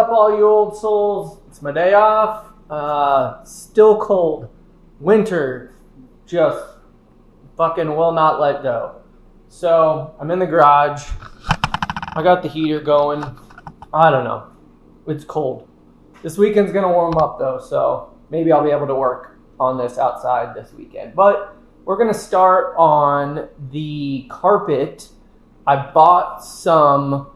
up, all you old souls? It's my day off. Still cold. Winter just fucking will not let go. So I'm in the garage. I got the heater going. I don't know. It's cold. This weekend's gonna warm up though, so maybe I'll be able to work on this outside this weekend. But we're gonna start on the carpet. I bought some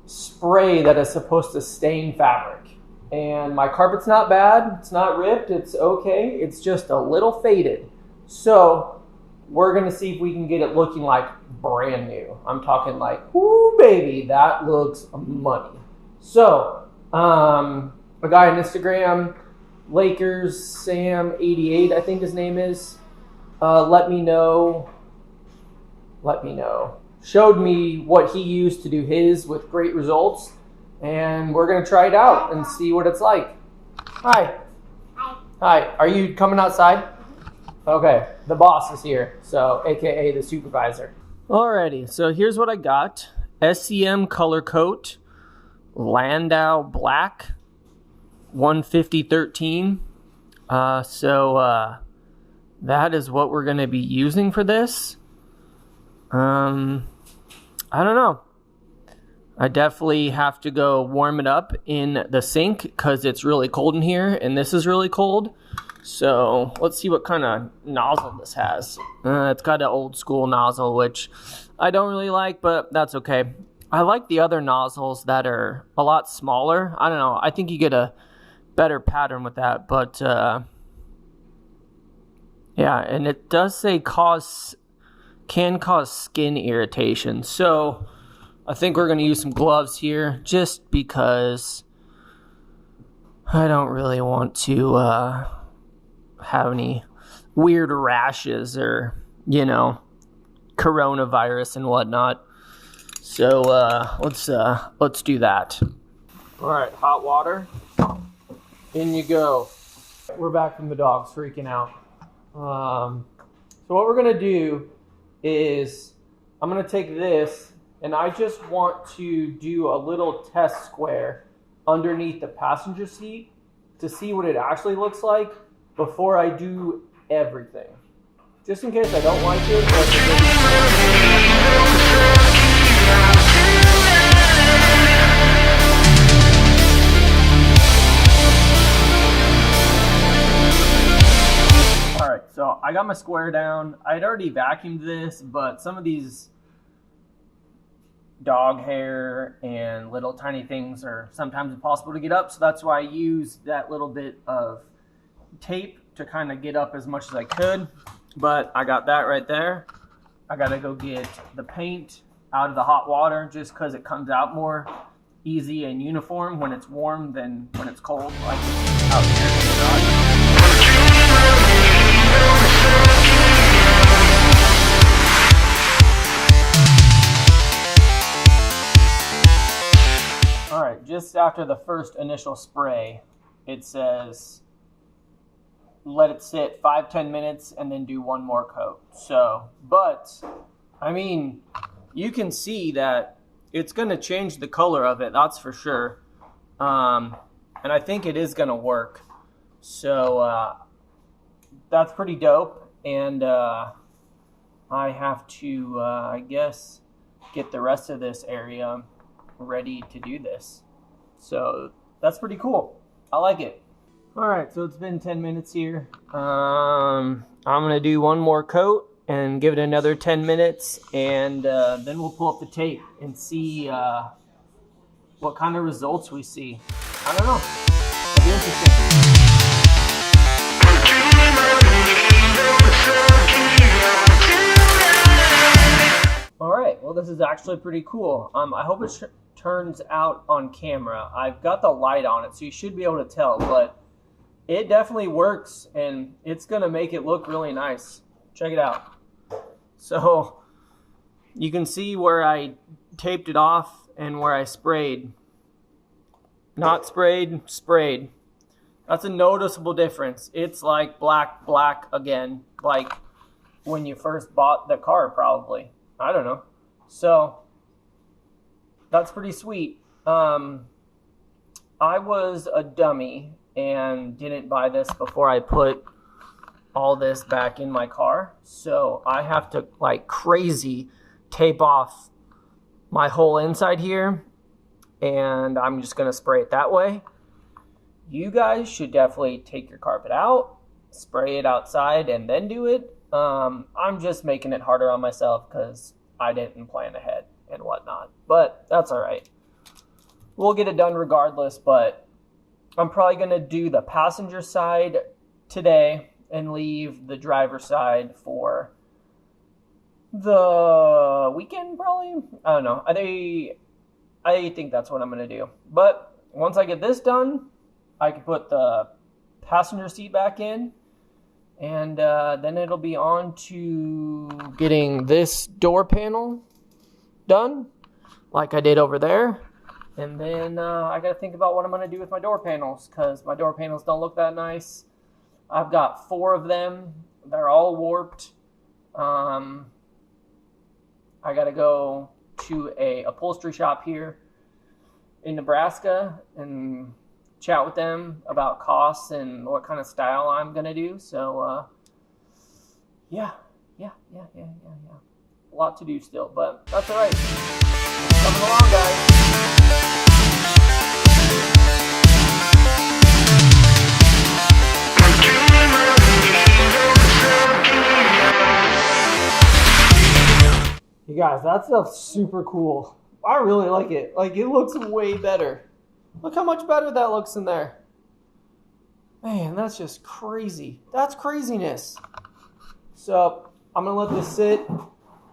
spray that is supposed to stain fabric. And my carpet's not bad. It's not ripped. It's okay. It's just a little faded. So we're going to see if we can get it looking like brand new. I'm talking like, whoo, baby, that looks money. So a guy on Instagram, Lakers Sam 88, I think his name is, let me know. Showed me what he used to do his with great results, and we're going to try it out and see what it's like. Hi. Are you coming outside? Okay, the boss is here, so aka the supervisor. Alrighty, so here's what I got. SEM color coat, Landau black, 150/13. So that is what we're going to be using for this. I don't know. I definitely have to go warm it up in the sink because it's really cold in here and this is really cold. So let's see what kind of nozzle this has. It's got an old school nozzle, which I don't really like, but that's okay. I like the other nozzles that are a lot smaller. I don't know. I think you get a better pattern with that, but yeah, and it does say can cause skin irritation. So I think we're going to use some gloves here just because I don't really want to have any weird rashes or, coronavirus and whatnot. So let's do that. All right, hot water. In you go. We're back from the dogs freaking out. So what we're going to do is I'm going to take this and I just want to do a little test square underneath the passenger seat to see what it actually looks like before I do everything. Just in case I don't like it. So I got my square down. I'd already vacuumed this, but some of these dog hair and little tiny things are sometimes impossible to get up. So that's why I used that little bit of tape to kind of get up as much as I could. But I got that right there. I got to go get the paint out of the hot water just because it comes out more easy and uniform when it's warm than when it's cold, like out here in the garage. Alright, just after the first initial spray, it says let it sit 5-10 minutes and then do one more coat. So, but, I mean, you can see that it's going to change the color of it, that's for sure. And I think it is going to work. So, that's pretty dope. And I have to, I guess, get the rest of this area ready to do this. So that's pretty cool. I like it. All right, so it's been 10 minutes here. I'm gonna do one more coat and give it another 10 minutes, and then we'll pull up the tape and see what kind of results we see. I don't know. It'll be interesting. All right, well, this is actually pretty cool. I hope it turns out on camera. I've got the light on it, so you should be able to tell, but it definitely works, and it's going to make it look really nice. Check it out. So you can see where I taped it off and where I sprayed. Not sprayed, sprayed. That's a noticeable difference. It's like black again, like when you first bought the car, probably. I don't know. So that's pretty sweet. I was a dummy and didn't buy this before I put all this back in my car. So I have to like crazy tape off my whole inside here, and I'm just going to spray it that way. You guys should definitely take your carpet out, spray it outside, and then do it. I'm just making it harder on myself because I didn't plan ahead and whatnot, but that's all right. We'll get it done regardless, but I'm probably going to do the passenger side today and leave the driver's side for the weekend, probably. I don't know. I think that's what I'm going to do. But once I get this done, I can put the passenger seat back in, and then it'll be on to getting this door panel done, like I did over there. And then I got to think about what I'm going to do with my door panels, because my door panels don't look that nice. I've got 4 of them. They're all warped. I got to go to a upholstery shop here in Nebraska and chat with them about costs and what kind of style I'm going to do. So, yeah. A lot to do still, but that's all right. Coming along, guys. You guys, that stuff's super cool. I really like it. Like, it looks way better. Look how much better that looks in there. Man, that's just crazy. That's craziness. So, I'm going to let this sit.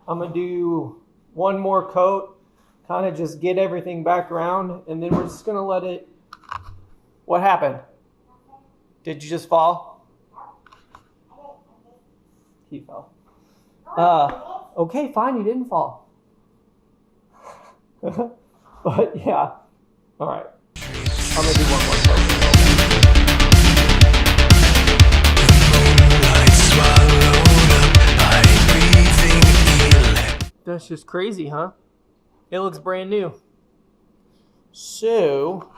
I'm going to do one more coat. Kind of just get everything back around. And then we're just going to let it... What happened? Did you just fall? He fell. Okay, fine, you didn't fall. But yeah. Alright. I'm gonna do one more coat. That's just crazy, huh? It looks brand new. So,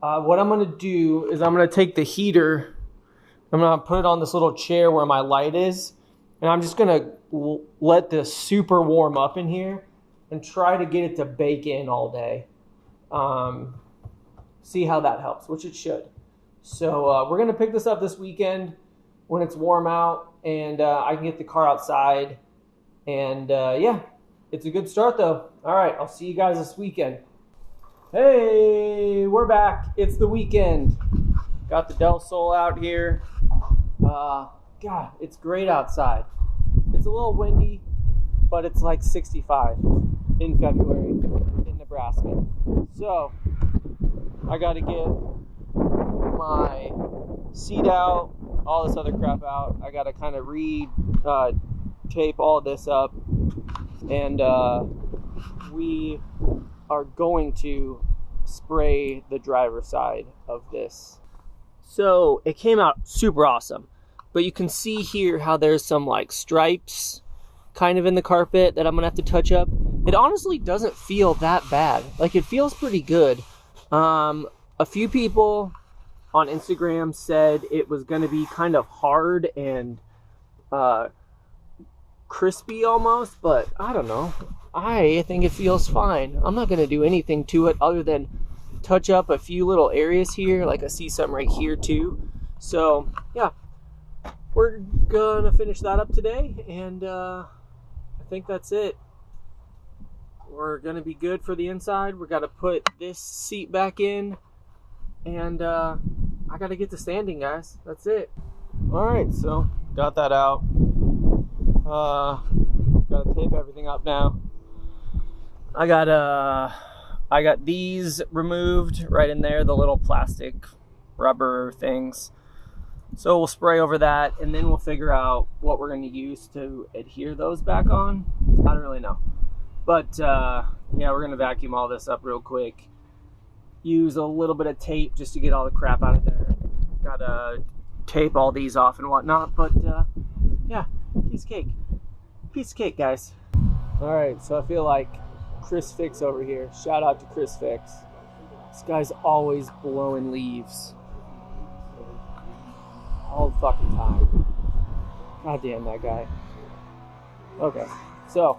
what I'm going to do is I'm going to take the heater, I'm going to put it on this little chair where my light is, and I'm just going to let this super warm up in here and try to get it to bake in all day. See how that helps, which it should. So we're going to pick this up this weekend when it's warm out, and I can get the car outside. And yeah, it's a good start though. All right, I'll see you guys this weekend. Hey, we're back. It's the weekend. Got the OldSols out here. God, it's great outside. It's a little windy, but it's like 65 in February in Nebraska. So I got to get my seat out, all this other crap out. I got to kind of tape all this up, and we are going to spray the driver's side of this. So it came out super awesome, but you can see here how there's some like stripes kind of in the carpet that I'm gonna have to touch up. It honestly doesn't feel that bad. Like, it feels pretty good. A few people on Instagram said it was gonna be kind of hard and crispy almost, but I don't know. I think it feels fine. I'm not going to do anything to it other than touch up a few little areas here. Like, I see some right here too. So yeah, we're gonna finish that up today, and I think that's it. We're gonna be good for the inside. We got to put this seat back in, and I got to get to sanding, guys. That's it. All right, so got that out. Got to tape everything up now. I got these removed right in there, the little plastic rubber things. So we'll spray over that, and then we'll figure out what we're going to use to adhere those back on. I don't really know. But yeah, we're going to vacuum all this up real quick. Use a little bit of tape just to get all the crap out of there. Got to tape all these off and whatnot. But yeah, piece of cake. Piece of cake, guys. All right, so I feel like Chris Fix over here. Shout out to Chris Fix. This guy's always blowing leaves. All the fucking time. God damn that guy. Okay, so.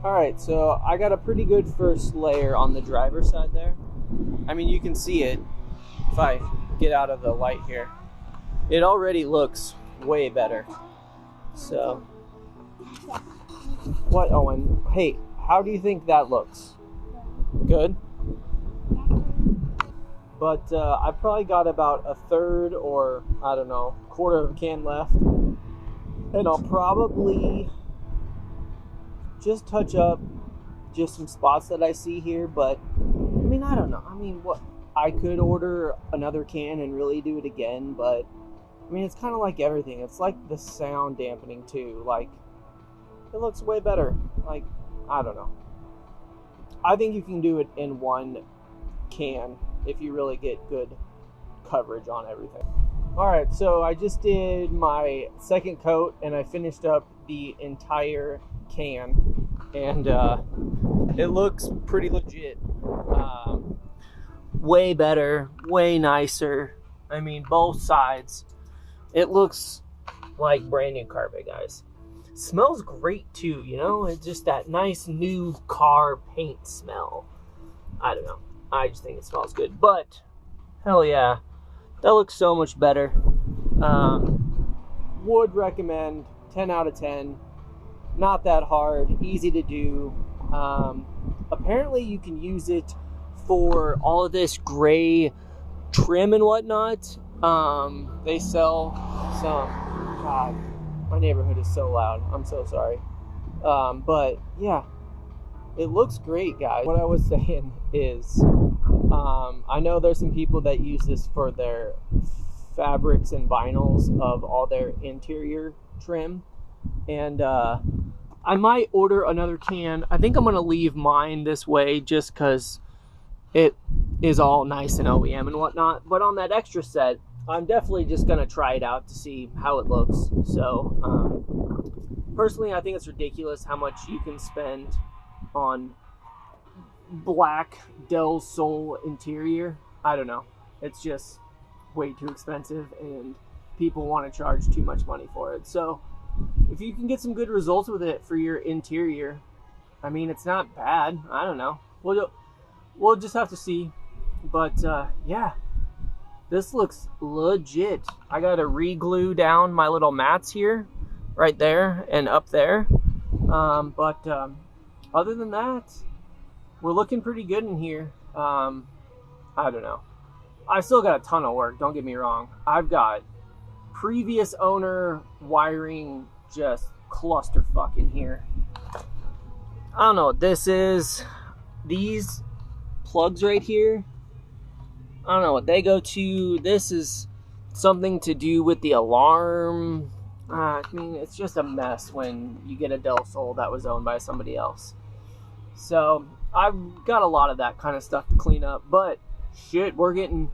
Alright, so I got a pretty good first layer on the driver's side there. I mean, you can see it if I get out of the light here. It already looks way better. So, what, Owen? Hey, how do you think that looks? Good? But I've probably got about a third or, I don't know, quarter of a can left. And I'll probably just touch up just some spots that I see here, but I mean, I don't know. I mean, what, I could order another can and really do it again, but I mean, it's kind of like everything. It's like the sound dampening too. Like, it looks way better. Like, I don't know. I think you can do it in one can if you really get good coverage on everything. Alright, so I just did my second coat and I finished up the entire can, and it looks pretty legit. Way better, way nicer. I mean, both sides. It looks like brand new carpet, guys. Smells great too, you know? It's just that nice new car paint smell. I don't know. I just think it smells good. But, hell yeah. That looks so much better. Would recommend 10 out of 10. Not that hard, easy to do. Apparently you can use it for all of this gray trim and whatnot. They sell some, God, my neighborhood is so loud. I'm so sorry. But yeah, it looks great, guys. What I was saying is, I know there's some people that use this for their fabrics and vinyls of all their interior trim. And I might order another can. I think I'm going to leave mine this way just because it is all nice and OEM and whatnot. But on that extra set, I'm definitely just going to try it out to see how it looks. So, personally, I think it's ridiculous how much you can spend on black Del Sol interior. I don't know. It's just way too expensive and people want to charge too much money for it. So, if you can get some good results with it for your interior, I mean, it's not bad. I don't know. We'll just have to see. But, yeah. This looks legit. I got to re-glue down my little mats here, right there and up there. But other than that, we're looking pretty good in here. I don't know. I've still got a ton of work, don't get me wrong. I've got previous owner wiring just clusterfuck in here. I don't know what this is. These plugs right here, I don't know what they go to. This is something to do with the alarm. I mean, it's just a mess when you get a Del Sol that was owned by somebody else. So I've got a lot of that kind of stuff to clean up, but shit, we're getting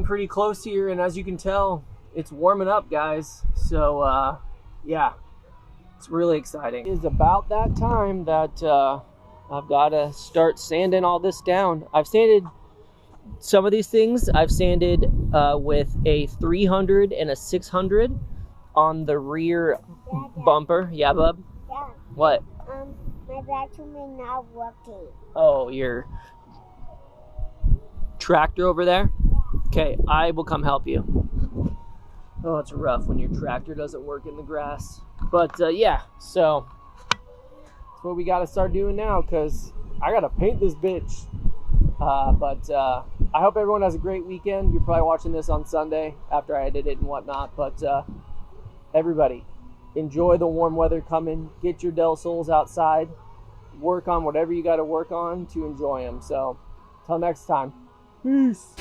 pretty close here, and as you can tell, it's warming up, guys. So yeah, it's really exciting. It is about that time that I've got to start sanding all this down. I've sanded some of these things. I've sanded with a 300 and a 600 on the rear bumper. Yeah, bub? Yeah. What? My vacuum is not working. Oh, your tractor over there? Okay, I will come help you. Oh, it's rough when your tractor doesn't work in the grass. But yeah, so that's what we got to start doing now, because I got to paint this bitch. But I hope everyone has a great weekend. You're probably watching this on Sunday after I edit it and whatnot. But everybody, enjoy the warm weather coming. Get your Del Sols outside. Work on whatever you got to work on to enjoy them. So, till next time. Peace.